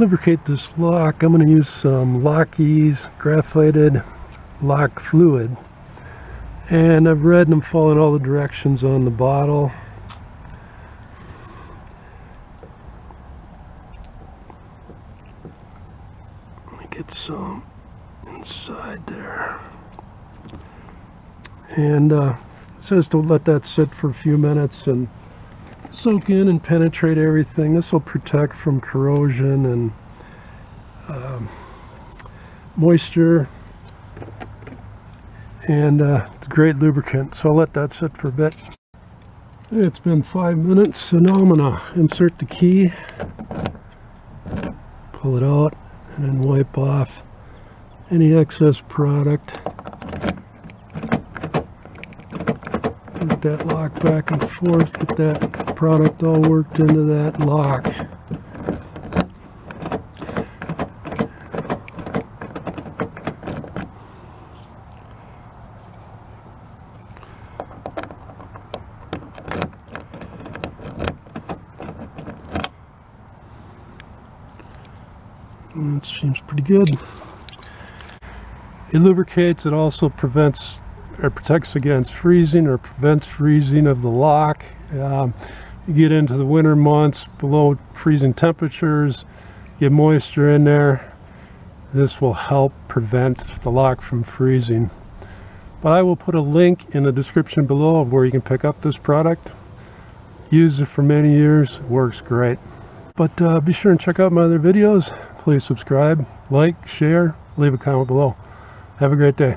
lubricate this lock, I'm going to use some Lockheed's graphited lock fluid. And I've read and I'm following all the directions on the bottle. Let me get some inside there. And it says to let that sit for a few minutes and soak in and penetrate everything. This will protect from corrosion and moisture, and it's a great lubricant, so I'll let that sit for a bit. It's been 5 minutes, so now I'm gonna insert the key, pull it out, and then wipe off any excess product. Put that lock back and forth, get that product all worked into that lock. That seems pretty good. It lubricates, it also prevents or protects against freezing or prevents freezing of the lock. You get into the winter months below freezing temperatures, get moisture in there. This will help prevent the lock from freezing. But I will put a link in the description below of where you can pick up this product. Used it for many years, works great. But be sure and check out my other videos. Please subscribe, like, share, leave a comment below. Have a great day.